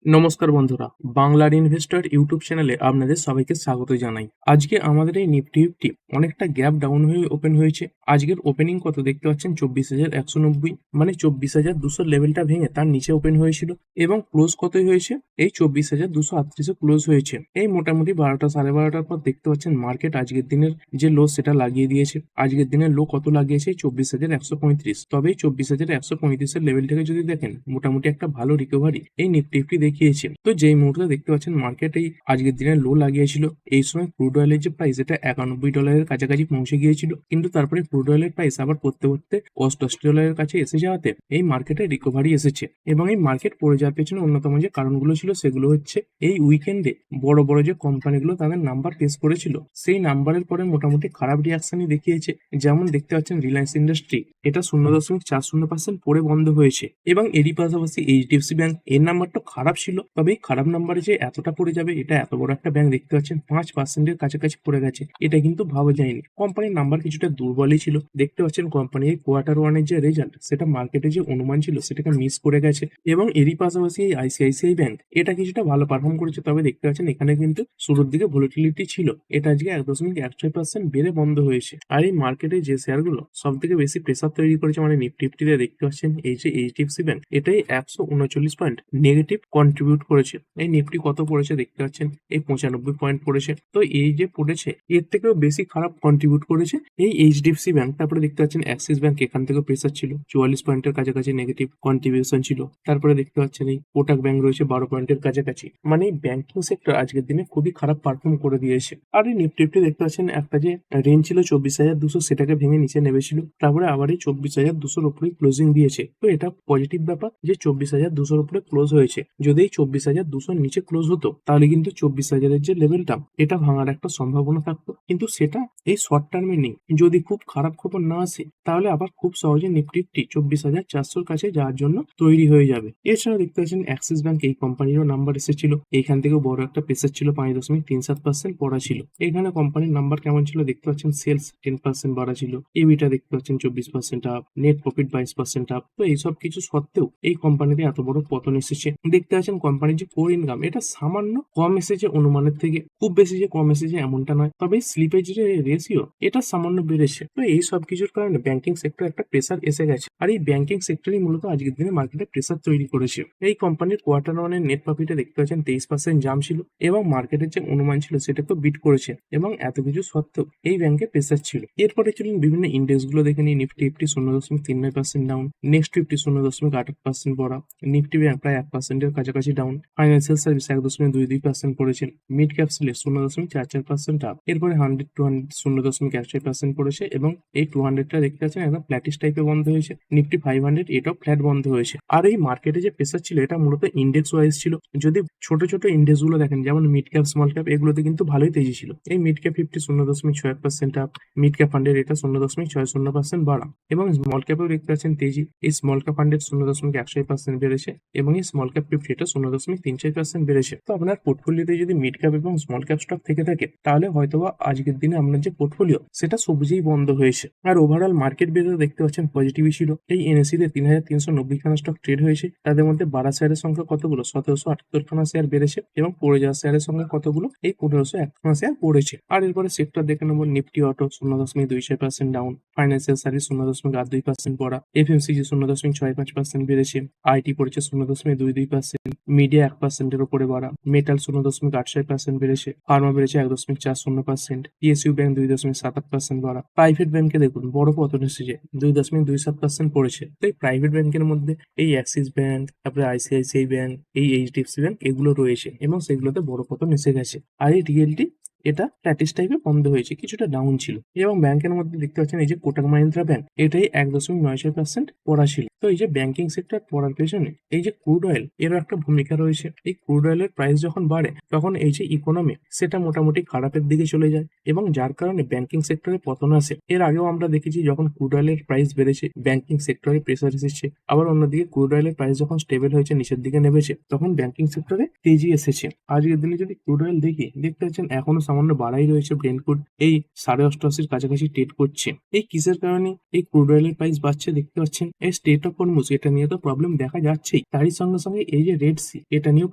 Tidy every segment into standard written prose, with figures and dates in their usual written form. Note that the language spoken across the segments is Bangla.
নমস্কার বন্ধুরা, বাংলার ইনভেস্টর ইউটিউব চ্যানেলে আপনাদের সবাইকে স্বাগত জানাই। আজকে আমাদের এই নিফটি ফিফটি অনেকটা গ্যাপ ডাউন হয়ে ওপেন হয়েছে। আজকের ওপেনিং কত দেখতে পাচ্ছেন 24,190, মানে 24,200 লেভেলটা ভেঙে তার নিচে ওপেন হয়েছিল এবং ক্লোজ কতই হয়েছে এই 24,238 ক্লোজ হয়েছে। এই মোটামুটি 12টা 12:30টার পর দেখতে পাচ্ছেন মার্কেট আজকের দিনের যে লো সেটা লাগিয়ে দিয়েছে। আজকের দিনের লো কত লাগিয়েছে 24,135। তবে এই 24,135 লেভেলটাকে যদি দেখেন মোটামুটি একটা ভালো রিকভারি এই নিফটি ফিফটি দেখিয়েছে। তো যেই মুহূর্তে দেখতে পাচ্ছেন মার্কেট এই আজকের দিনে লো লাগিয়েছিল, এই সময় ক্রুড অয়েলের যে প্রাইস এটা $91 কাছাকাছি পৌঁছে গিয়েছিল, কিন্তু তারপরে ক্রুড অয়েলের প্রাইস আবার পড়তে পড়তে $88 কাছে এসে যাওয়াতে এই মার্কেটে রিকভারি এসেছে। এবং এই মার্কেট পড়ে যাওয়ার পেছনে অন্যতম যে কারণগুলো ছিল সেগুলো হচ্ছে এই উইকেন্ডে বড় বড় যে কোম্পানিগুলো তাদের নাম্বার পেশ করেছিল, সেই নাম্বারের পরে মোটামুটি খারাপ রিয়াকশনই দেখিয়েছে। যেমন দেখতে পাচ্ছেন রিলায়েন্স ইন্ডাস্ট্রি এটা 0.40% পড়ে বন্ধ হয়েছে, এবং এরই পাশাপাশি এইচডিএফসি ব্যাংক এর নাম্বারটা খারাপ ছিল, তবে এই খারাপ নাম্বারে যে এতটা পড়ে যাবে, এটা এত বড় একটা ব্যাংক দেখতে পাচ্ছেন 5%-এর কাছাকাছি পড়ে গেছে, এটা কিন্তু ভাবা যায়নি। কোম্পানির নাম্বার কিছুটা দুর্বলই ছিল। দেখতে পাচ্ছেন কোম্পানির কোয়ার্টার ওয়ানের যে রেজাল্ট সেটা মার্কেটে যে অনুমান ছিল সেটাকে মিস করে গেছে, এবং এরই পাশাপাশি এই আইসিআইসিআই ব্যাংক এটা কিছুটা ভালো পারফর্ম করেছে। তবে দেখতে পাচ্ছেন এখানে কিন্তু শুরুর দিকে ভলিটিলিটি ছিল, এটা আজকে 1.16% বেড়ে বন্ধ হয়েছে। আর এই মার্কেটে যে শেয়ারগুলো সব থেকে বেশি প্রেসার তৈরি করেছে, মানে নিফটি ফিফটিতে দেখতে পাচ্ছেন এই যে এইচডিএফসি ব্যাংক এটাই 139 পয়েন্ট নেগেটিভ কন্ট্রিবিউট করেছে। এই নিফটি কত পড়েছে দেখতে পাচ্ছেন এই 95 পয়েন্ট পড়েছে। তো এই যে পড়েছে এর থেকেও বেশি খারাপ কন্ট্রিবিউট করেছে এই এইচডিএফসি ব্যাংক। তারপরে দেখতে পাচ্ছেন অ্যাক্সিস ব্যাংক, এখান থেকেও প্রেসার ছিল, 44 পয়েন্টের কাছাকাছি নেগেটিভ কন্ট্রিবিউশন ছিল। তারপরে দেখতে পাচ্ছেন এই কোটাক ব্যাংক রয়েছে 12 পয়েন্টের কাছাকাছি। মানে এই ব্যাংকিং সেক্টর আজকের দিনে খুবই খারাপ পারফর্ম করে দিয়েছে। আর এই নিফটি ফিফটি দেখতে পাচ্ছেন একটা যে রেঞ্জ ছিল 24,200 সেটাকে ভেঙে নিচে নেমেছিল, তারপরে আবার এই 24,200 উপরে ক্লোজিং দিয়েছে। তো এটা পজিটিভ ব্যাপার যে 24,200 উপরে ক্লোজ হয়েছে। যদি এই 24,200 নিচে ক্লোজ হতো তাহলে কিন্তু 24,000-এর যে লেভেলটা এটা ভাঙার একটা সম্ভাবনা থাকতো, কিন্তু সেটা এই শর্ট টার্মে নেই। যদি খুব খারাপ খবর না আসে তাহলে আবার খুব সহজে নিফটি 24,400-র কাছে যাওয়ার জন্য তৈরি হয়ে যাবে। এছাড়া দেখতে পাচ্ছেন অ্যাক্সিস ব্যাংক এই কোম্পানিরও নাম্বার এসেছিল, এইখান থেকেও বড় একটা প্রেসার ছিল, 5.37% পড়া ছিল। এখানে কোম্পানির নাম্বার কেমন ছিল দেখতে পাচ্ছেন, সেলস 10% বাড়া ছিল, ইবিটা দেখতে পাচ্ছেন 24% আপ, নেট প্রফিট 22% আপ। তো এইসব কিছু সত্ত্বেও এই কোম্পানিতে এত বড় পতন এসেছে। দেখতে পাচ্ছেন কোম্পানির যে কোর ইনকাম এটা সামান্য কম এসেছে অনুমানের থেকে, খুব বেশি যে কম এসেছে এমনটা নয়, তবে স্লিপেজ যে রেশিও এটা সামান্য বেড়েছে। তো এই সব কিছুর কারণে ব্যাংকিং সেক্টর একটা প্রেসার এসে গেছে, আর এই ব্যাংকিং সেক্টরই মূলত আজকের দিনে মার্কেটে প্রেসার তৈরি করেছে। এই কোম্পানির কোয়ার্টার ওয়ানের নেট প্রফিটে দেখতে পাচ্ছেন 23% জাম্প ছিল, এবং মার্কেটের যে অনুমান ছিল সেটা তো বিট করেছে, এবং এত কিছু সত্ত্বেও এই ব্যাংকে প্রেসার ছিল। এরপরে চলুন বিভিন্ন ইন্ডেক্স গুলো দেখে নিই। Nifty fifty 0.39% down, next fifty 0.88% পড়া, নিফটি ব্যাংক প্রায় 1%-এর কাছাকাছি ডাউন, ফাইন্যান্সিয়াল সার্ভিস 1.22% পড়েছে, মিড ক্যাপ সিলেক্ট 0.44% আপ। এরপরে 100-200 0.16% পড়েছে, এবং এই 200টা দেখতে পাচ্ছেন একদম ফ্ল্যাটিশ টাইপে বন্ধ হয়েছে। নিফটি 500 এটাও ফ্ল্যাট বন্ধ হয়েছে। আর এই মার্কেটে যে প্রেসার ছিল এটা মূলত ইন্ডেক্স ওয়াইজ ছিল। যদি ছোট ছোট ইন্ডেক্স গুলো দেখেন যেমন মিড ক্যাপ স্মল ক্যাপ, এগুলোতে কিন্তু ভালোই তেজি ছিল। এই mid cap 50 0.61% up, mid cap 100 এটা 0.60% বাড়া, এবং স্মল ক্যাপেও দেখতে পাচ্ছেন তেজি। এই স্মল ক্যাপ 100 0.16% বেড়েছে, এবং এই স্মল ক্যাপ 50 এটা 0.34% বেড়েছে। তো আপনার পোর্টফোলিওতে যদি মিড ক্যাপ এবং স্মল ক্যাপ স্টক থেকে থাকে তাহলে হয়তোবা আজকের দিনে আপনার যে পোর্টফোলিও সেটা সবুজেই বন্ধ হয়েছে। আর ওভারঅল মার্কেট বেড়ে দেখতে পাচ্ছেন পজিটিভই ছিল। এই এনএসসি তে 3,390 খানা স্টক ট্রেড হয়েছে, তাদের মধ্যে বাড়া শেয়ারের সংখ্যা কতগুলো 1,778 খানা শেয়ার বেড়েছে, এবং পড়ে যাওয়া শেয়ারের সংখ্যা কতগুলো এই 1,501 খানা শেয়ার পড়েছে। আর এরপরে সেক্টর দেখে নেব। Nifty auto 0.26% down, financial service 0.82% পড়া, এফএমসিজি 0.65% বেড়েছে, আইটি পড়েছে 0.22%, মিডিয়া 1%-এর উপরে বাড়া, মেটাল 0.86% বেড়েছে, ফার্মা বেড়েছে 1.40%, পিএসইউ ব্যাংক 2.78% বাড়া। প্রাইভেট ব্যাংকে দেখুন বড় পতন এসেছে, 2.27% পড়েছে। তো এই প্রাইভেট ব্যাংকের মধ্যে এই অ্যাক্সিস ব্যাংক, তারপরে আইসিআইসিআই ব্যাংক, এই এইচডিএফসি ব্যাংক এগুলো রয়েছে, এবং সেগুলোতে বড় পতন এসে গেছে। আর এই রিয়েলটি এটা ফ্ল্যাটিশ টাইপে বন্ধ হয়েছে, কিছুটা ডাউন ছিল। এবং ব্যাংকের মধ্যে দেখতে পাচ্ছেন এই যে কোটাক মাহিন্দ্রা ব্যাংক এটাই 1.96% পড়া ছিল। তো এই যে ব্যাংকিং সেক্টর পড়ার পেছনে এই যে ক্রুড অয়েল এরও একটা ভূমিকা রয়েছে। এই ক্রুড অয়েলের প্রাইস যখন বাড়ে তখন এই যে ইকোনমি সেটা মোটামুটি খারাপের দিকে চলে যায়, এবং যার কারণে ব্যাংকিং সেক্টরে পতন আসে। এর আগেও আমরা দেখেছি যখন ক্রুড অয়েলের প্রাইস বেড়েছে ব্যাংকিং সেক্টরে প্রেসার এসেছে, আবার অন্যদিকে ক্রুড অয়েলের প্রাইস যখন স্টেবল হয়েছে নিচের দিকে নেমেছে তখন ব্যাংকিং সেক্টরে তেজি এসেছে। আজকের দিনে যদি ক্রুড অয়েল দেখি দেখতে পাচ্ছেন এখনো সামান্য বাড়াই রয়েছে। ব্রেন্ট ক্রুড এই 88.5-র কাছাকাছি ট্রেড করছে। এই কিসের কারণে এই ক্রুড অয়েলের প্রাইস বাড়ছে দেখতে পাচ্ছেন? এই স্টেট অফ হরমুজ এটা নিয়ে তো প্রবলেম দেখা যাচ্ছেই, তারই সঙ্গে সঙ্গে এই যে রেড সি এটা নিয়েও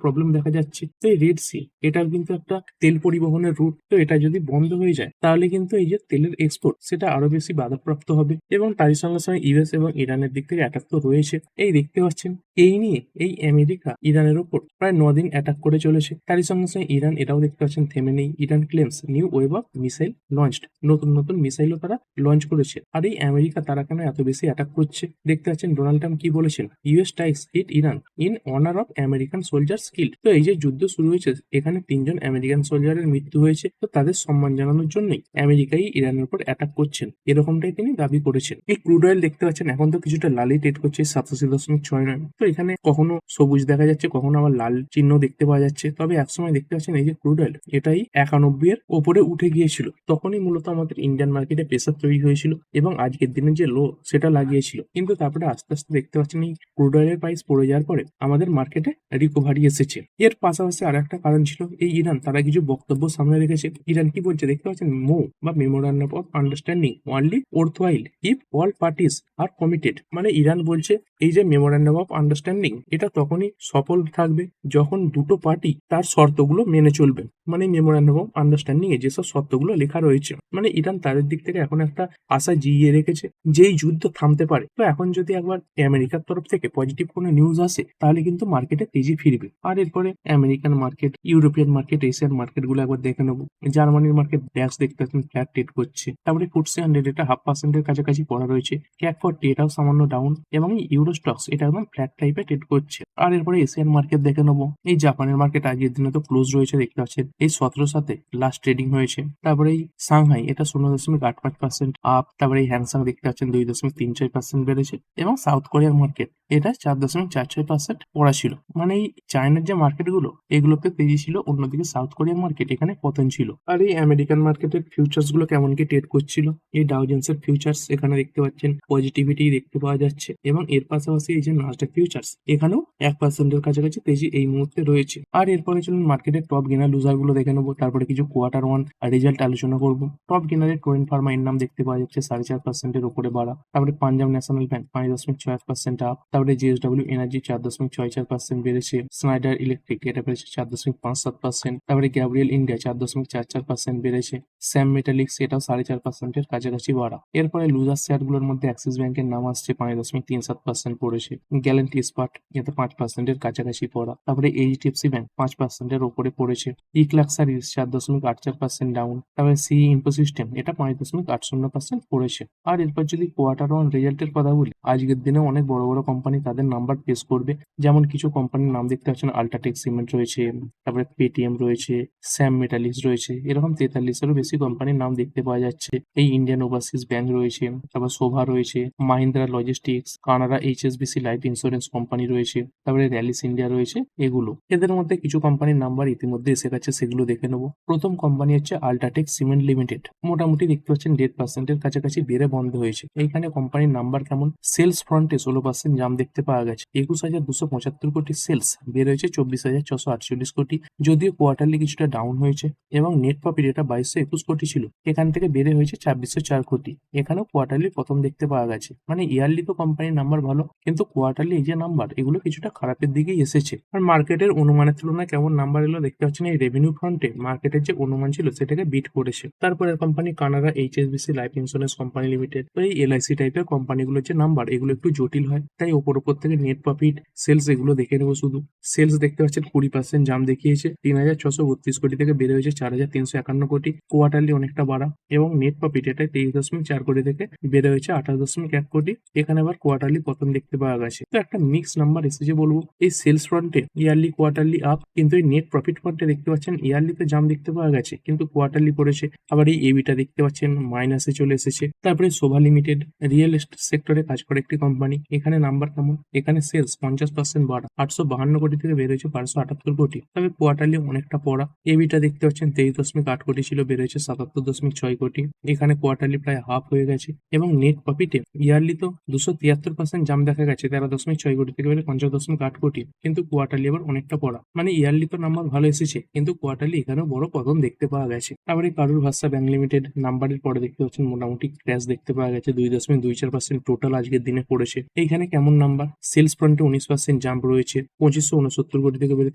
প্রবলেম দেখা যাচ্ছে। তো এই রেড সি এটার কিন্তু একটা তেল পরিবহনের রুট, তো এটা যদি বন্ধ হয়ে যায় তাহলে কিন্তু এই যে তেলের এক্সপোর্ট সেটা আরো বেশি বাধাপ্রাপ্ত হবে, এবং তারই সঙ্গে সঙ্গে ইউএস এবং ইরানের দিক থেকে অ্যাটাক তো রয়েছে। এই দেখতে পাচ্ছেন এই নিয়ে এই আমেরিকা ইরানের ওপর প্রায় 9 দিন অ্যাটাক করে চলেছে। তারই সঙ্গে সঙ্গে ইরান এটাও দেখতে পাচ্ছেন থেমে নেই। Iran claims new wave of missile launched, নতুন নতুন মিসাইলও তারা লঞ্চ করেছে। আর এই আমেরিকা তারা কেন এত বেশি অ্যাটাক করছে দেখতে পাচ্ছেন ডোনাল্ড ট্রাম্প কি বলেছেন, US ties hit Iran in honour of American soldiers killed. তো এই যে যুদ্ধ শুরু হয়েছে এখানে 3জন আমেরিকান সোলজারের মৃত্যু হয়েছে, তো তাদের সম্মান জানানোর জন্যই আমেরিকাই ইরানের উপর অ্যাটাক করছেন, এরকমটাই তিনি দাবি করেছেন। এই ক্রুড অয়েল দেখতে পাচ্ছেন এখন তো কিছুটা লালই ট্রেড করছে 87.69। তো এখানে কখনো সবুজ দেখা যাচ্ছে, কখনো আবার লাল চিহ্ন দেখতে পাওয়া যাচ্ছে। তবে একসময় দেখতে পাচ্ছেন এই যে ক্রুড অয়েল এটাই 91 এর ওপরে উঠে গিয়েছিল, তখনই মূলত আমাদের ইন্ডিয়ান মার্কেটে প্রেসার তৈরি হয়েছিল এবং আজকের দিনে যে লো সেটা লাগিয়েছিল। কিন্তু তারপরে আস্তে আস্তে দেখতে পাচ্ছেন এই ক্রুড অয়েলের প্রাইস পড়ে যাওয়ার পরে আমাদের মার্কেটে রিকভারি এসেছে। এর পাশাপাশি আর একটা কারণ ছিল এই ইরান তারা কিছু বক্তব্য সামনে রেখেছে। ইরান কি বলছে দেখতে পাচ্ছেন, মো বা memorandum of understanding only worthwhile if all parties R committed. মানে ইরান বলছে এই যে মেমোরান্ডাম অফ আন্ডারস্ট্যান্ডিং এটা তখনই সফল থাকবে যখন দুটো পার্টি তার শর্তগুলো মেনে চলবে। মানে মেমোরান্ডাম অফ আন্ডারস্ট্যান্ডিং এ যেসব শর্তগুলো লেখা রয়েছে, মানে ইরান তাদের দিক থেকে এখন একটা আশা জিইয়ে রেখেছে যেই যুদ্ধ থামতে পারে। তো এখন যদি একবার আমেরিকার তরফ থেকে পজিটিভ কোনো নিউজ আসে তাহলে কিন্তু মার্কেটে তেজি ফিরবে। আর এরপরে American market, European market, Asian market গুলো একবার দেখে নেবো। জার্মানির মার্কেট ড্যাক্স দেখতে পাচ্ছেন ফ্ল্যাট ট্রেড করছে। তারপরে ফুটসি 100 এটা 0.5% কাছাকাছি পড়া রয়েছে। ক্যাক 40 এটাও সামান্য ডাউন, এবং ইউরো স্টক্স এটা একদম ফ্ল্যাট টাইপে ট্রেড করছে। আর এরপরে এশিয়ান মার্কেট দেখে নেবো। এই জাপানের মার্কেট আজকের দিনে তো ক্লোজ রয়েছে দেখতে পাচ্ছেন, এই 17 সাথে লাস্ট ট্রেডিং হয়েছে। তারপরে এই সাংহাই এটা 0.85% আপ। তারপরে এই হ্যাংসাং দেখতে পাচ্ছেন 2.34% বেড়েছে, এবং সাউথ কোরিয়ার মার্কেট এটা 4.46% পড়া ছিল। মানে এই চায়নার যে মার্কেট গুলো এগুলোতে তেজি ছিল, অন্যদিকে সাউথ কোরিয়ার মার্কেট এখানে পতন ছিল। আর এই আমেরিকান মার্কেটের ফিউচার্স গুলো কেমন কি ট্রেড করছিল, এই ডাউ জোন্সের ফিউচার্স এখানে দেখতে পাচ্ছেন পজিটিভিটি দেখতে পাওয়া যাচ্ছে, এবং এর পাশাপাশি এই যে নাসডাক ফিউচার্স এখানেও 1%-এর কাছাকাছি তেজি এই মুহূর্তে রয়েছে। আর এরপরে চলুন মার্কেটের টপ গেনার লুজার গুলো দেখে নেবো। তারপরে কিছু Q1 রেজাল্ট আলোচনা করবো। টপ গেনারের টোয়েন্ট ফার্মা এর নাম দেখতে পাওয়া যাচ্ছে 4.5%-এর উপরে বাড়া। তারপরে পাঞ্জাব ন্যাশনাল ব্যাংক 5.61% আপ। তারপরে জিএসডব্লিউ এনার্জি 4.64% বেড়েছে। স্নাইডার ইলেকট্রিক এটা বেড়েছে 4.57%। তারপরে গ্যাব্রিয়েল ইন্ডিয়া 4.44% বেড়েছে। স্যাম মেটালিক্স এটাও 4.5%-এর কাছাকাছি বাড়া। এরপরে লুজার শেয়ার গুলোর মধ্যে অ্যাক্সিস ব্যাংকের নাম আসছে 5.37% পড়েছে। গ্যালেন্ট ইস্পাত এতে 5%-এর কাছাকাছি পড়া। তারপরে এইচডিএফসি ব্যাংক 5%-এর উপরে পড়েছে। ইক্লাক্সারিস 4.84% ডাউন। তারপরে সি ইনফোসিস্টেম এটা 5.80% পড়েছে। আর এরপর যদি Q1 রেজাল্টের কথা বলি, আজকের দিনে অনেক বড় বড় কোম্পানি তাদের নাম্বার পেশ করবে। যেমন কিছু কোম্পানির নাম দেখতে পাচ্ছেন, আল্ট্রাটেক সিমেন্ট রয়েছে, তারপরে পেটিএম রয়েছে, স্যাম মেটালিক্স রয়েছে, এরকম 43-এরও বেশি কোম্পানির নাম দেখতে পাওয়া যাচ্ছে। এই ইন্ডিয়ান ওভারসিজ ব্যাংক রয়েছে, তারপর শোভা রয়েছে, Mahindra logistics, Canada HSBC life insurance company রয়েছে, তারপরে র্যালিস ইন্ডিয়া রয়েছে। এগুলো এদের মধ্যে কিছু কোম্পানির নাম্বার ইতিমধ্যে এসে গেছে, সেগুলো দেখে নেবো। প্রথম কোম্পানি হচ্ছে আল্ট্রাটেক সিমেন্ট লিমিটেড। মোটামুটি দেখতে পাচ্ছেন 1.5%-এর কাছাকাছি বেড়ে বন্ধ হয়েছে। এইখানে কোম্পানির নাম্বার কেমন, সেলস ফ্রন্টে 16% জাম দেখতে পাওয়া গেছে। 21,275 কোটি সেলস বের হয়েছে 24,648 কোটি। যদিও কোয়ার্টারলি কিছুটা ডাউন হয়েছে, এবং নেট প্রফিট এটা 2221 কোটি ছিল, এখান থেকে বেড়ে হয়েছে 2604 কোটি। এখানেও কোয়ার্টারলি প্রথম দেখতে পাওয়া গেছে। মানে ইয়ারলি তো কোম্পানির নাম্বার ভালো, কিন্তু কোয়ার্টারলি এই যে নাম্বার এগুলো কিছুটা খারাপের দিকেই এসেছে। আর মার্কেটের অনুমানের তুলনায় কেমন নাম্বার এলো দেখতে পাচ্ছেন, এই রেভিনিউ ফ্রন্টে মার্কেটের যে অনুমান ছিল সেটাকে বিট করেছে। তারপরে company Canada HSBC life insurance company limited. তো এই এলআইসি টাইপের কোম্পানিগুলোর যে নাম্বার এগুলো একটু জটিল হয়, তাই ওপর থেকে নেট প্রফিট, সেলস এগুলো দেখে নেবো শুধু। সেলস দেখতে পাচ্ছেন 20% জাম দেখিয়েছে, 3,632 কোটি থেকে বেড়ে হয়েছে 4,351 কোটি। কোয়ার্টারলি অনেকটা বাড়া, এবং নেট প্রফিট এটা 23.4 কোটি থেকে বেড়ে হয়েছে 28.1 কোটি। এখানে আবার কোয়ার্টারলি পতন দেখতে পাওয়া গেছে। তো একটা মিক্স নাম্বার এসেছে বলবো। এই সেলস ফ্রন্টে ইয়ারলি কোয়ার্টারলি আপ, কিন্তু এই নেট প্রফিট ফ্রন্টে দেখতে পাচ্ছেন ইয়ারলিতে জাম দেখতে পাওয়া গেছে, কিন্তু কোয়ার্টারলি পড়েছে। আবার এই এবিটা দেখতে পাচ্ছেন মাইনাসে চলে এসেছে। তারপরে শোভা লিমিটেড রিয়েল এস্টেট সেক্টরে কাজ করে একটি কোম্পানি, এখানে নাম্বার কেমন। এখানে সেলস 50% বাড়া, 852 কোটি থেকে বের হয়েছে 1278 কোটি। তবে কোয়ার্টারলি অনেকটা পড়া। এবিটা দেখতে পাচ্ছেন 23.8 কোটি ছিল, বের হয়েছে 77.6 কোটি। এখানে কোয়ার্টারলি প্রায় হাফ হয়ে গেছে। এবং নেট প্রফিটে ইয়ারলি তো 273% জাম্প দেখা গেছে, 13.6 কোটি থেকে বেড়ে 50.8 কোটি। কিন্তু কোয়ার্টারলি আবার অনেকটা পড়া, মানে ইয়ারলি তো নাম্বার ভালো এসেছে, কিন্তু কোয়ার্টারলি এখানেও বড় পতন দেখতে পাওয়া গেছে। তারপরে কারুর ভাষা ব্যাংক লিমিটেড নাম্বারের পরে দেখতে পাচ্ছেন মোটামুটি ক্র্যাশ দেখতে পাওয়া গেছে, 2.24% টোটাল আজকের দিনে পড়েছে। এইখানে কেমন নাম্বার, সেলস ফ্রন্টে 19% জাম্প রয়েছে, 2569 কোটি থেকে বেড়ে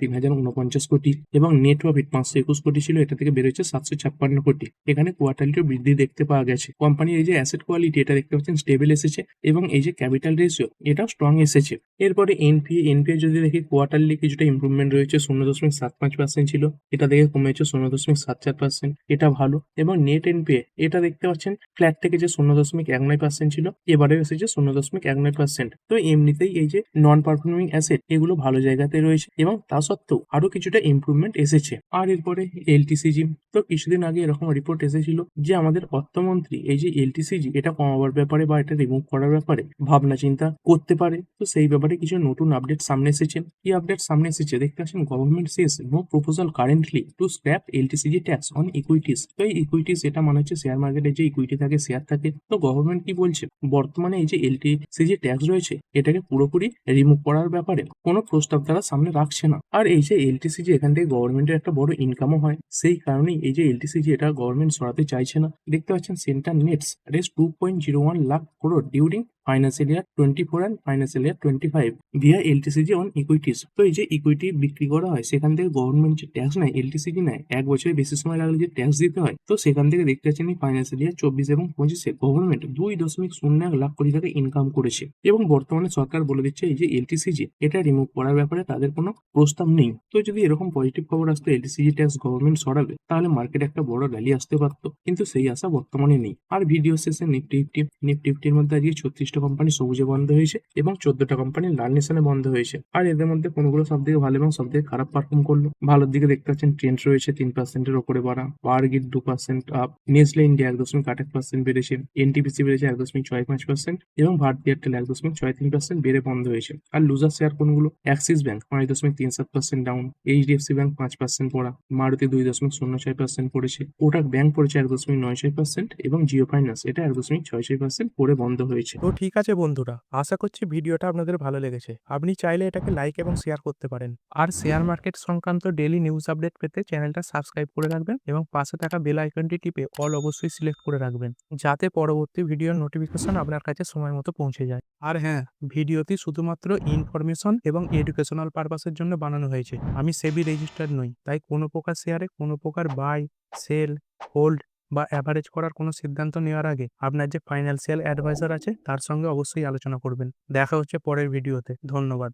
3049 কোটি। এবং নেট প্রফিট 521 কোটি ছিল, এটা থেকে বেরোচ্ছে 756 কোটি। এখানে কোয়ার্টারলিও বৃদ্ধি দেখতে পাওয়া গেছে। কোম্পানির এই যে অ্যাসেট কোয়ালিটি, এটা দেখতে পাচ্ছেন স্টেবল এসেছে, এবং এই যে ক্যাপিটাল রেশিও, এটাও স্ট্রং এসেছে। এরপরে এনপিএ যদি দেখি কোয়ার্টারলি কিছুটা ইমপ্রুভমেন্ট রয়েছে, 0.75% ছিল, এটা দেখে কমেছে 0.74%, এটা ভালো। এবং নেট এনপিএ এটা দেখতে পাচ্ছেন ফ্ল্যাট থেকে যে 0.19% ছিল, এবারে এসেছে 0.19%। তো এমনিতেই এই যে নন পারফর্মিং অ্যাসেট এগুলো ভালো জায়গাতে রয়েছে, এবং তা সত্ত্বেও আরো কিছুটা ইমপ্রুভমেন্ট এসেছে। আর এরপরে এলটিসিজি, তো কিছুদিন আগে এরকম রিপোর্ট এসেছিল যে আমাদের অর্থমন্ত্রী এই যে এলটিসিজি এটা কমাবার ব্যাপারে বা এটা রিমুভ করার ব্যাপারে ভাবনা চিন্তা করতে পারে। তো সেই ব্যাপারে কিছু নতুন আপডেট সামনে এসেছে। কি আপডেট সামনে এসেছে দেখতে পাচ্ছেন, government says no proposal currently to scrap LTCG tax on equities. তো এই ইকুইটিস এটা মানে হচ্ছে শেয়ার মার্কেটে যে ইকুইটি থাকে, শেয়ার থাকে। তো গভর্নমেন্ট কি বলছে, বর্তমানে এই যে এলটিসিজি ট্যাক্স রয়েছে এটাকে পুরোপুরি রিমুভ করার ব্যাপারে কোনো প্রস্তাব তারা সামনে রাখছে না। আর এই যে এলটিসিজি এখান থেকে গভর্নমেন্টের একটা বড় ইনকামও হয়, সেই কারণেই এই যে এলটিসিজি এটা গভর্নমেন্ট সরাতে চাইছে না। দেখতে পাচ্ছেন centre nets raise 2.01 lakh crore during financial year 24 and financial year 25 via LTCG on equities. তো এই যে ইকুইটি বিক্রি করা হয়, সেখান থেকে গভর্নমেন্ট যে ট্যাক্স নেয়, এলটিসিজি নেয়, 1 বছরের বেশি সময় লাগলে যে ট্যাক্স দিতে হয়, তো সেখান থেকে দেখতে পাচ্ছেন এই ফাইন্যান্সিয়াল ইয়ার 24 এবং 25 গভর্নমেন্ট 2.01 লাখ কোটি টাকা ইনকাম করেছে। এবং বর্তমানে সরকার বলে দিচ্ছে এই যে এলটিসিজি এটা রিমুভ করার ব্যাপারে তাদের কোনো প্রস্তাব নেই। তো যদি এরকম পজিটিভ খবর আসতো এলটিসিজি ট্যাক্স গভর্নমেন্ট সরাবে, তাহলে মার্কেটে একটা বড় র্যালি আসতে পারতো, কিন্তু সেই আশা বর্তমানে নেই। আর ভিডিও শেষে নিফটির মধ্যে আজকে 36টা কোম্পানি সবুজে বন্ধ হয়েছে এবং 14টা কোম্পানি লাল নিশানে বন্ধ হয়েছে। আর এদের মধ্যে কোনগুলো সব থেকে ভালো এবং সব থেকে খারাপ পারফর্ম করলো, ভালোর দিকে দেখতে পাচ্ছেন ট্রেন্ড রয়েছে 3%-এর ওপরে বাড়া, power grid 2% up, Nestle India 1.8% বেড়েছে, এনটিপিসি বেড়েছে 1.65%, এবং ভারতী এয়ারটেল 1.63% বেড়ে বন্ধ হয়েছে। আর লুজার শেয়ার কোনগুলো, Axis bank 5.37% down, HDFC bank 5% পড়া, মারুতি 2.06% পড়েছে, কোটাক ব্যাংক পড়েছে 1.96%, এবং জিও ফাইন্যান্স এটা 1.66% পড়ে বন্ধ হয়েছে। তো ঠিক আছে বন্ধুরা, আশা করছি ভিডিওটা আপনাদের ভালো লেগেছে। আপনি চাইলে এটাকে লাইক এবং শেয়ার করতে পারেন। আর শেয়ার মার্কেট সংক্রান্ত ডেইলি নিউজ আপডেট পেতে চ্যানেলটা সাবস্ক্রাইব করে রাখবেন এবং পাশে থাকা বেল আইকনটি টিপে অল অবশ্যই সিলেক্ট করে রাখবেন, যাতে পরবর্তী ভিডিওর নোটিফিকেশন আপনার কাছে সময় মতো পৌঁছে যায়। আর হ্যাঁ, ভিডিওটি শুধুমাত্র ইনফরমেশন এবং এডুকেশনাল পারপাসের জন্য বানানো হয়েছে। আমি সেবি রেজিস্টার্ড নই, তাই কোনো প্রকার শেয়ারে কোনো প্রকার বাই, সেল, হোল্ড বা অ্যাভারেজ করার কোনো সিদ্ধান্ত নেওয়ার আগে আপনার যে ফাইন্যান্সিয়াল অ্যাডভাইজার আছে তার সঙ্গে অবশ্যই আলোচনা করবেন। দেখা হচ্ছে পরের ভিডিওতে। ধন্যবাদ।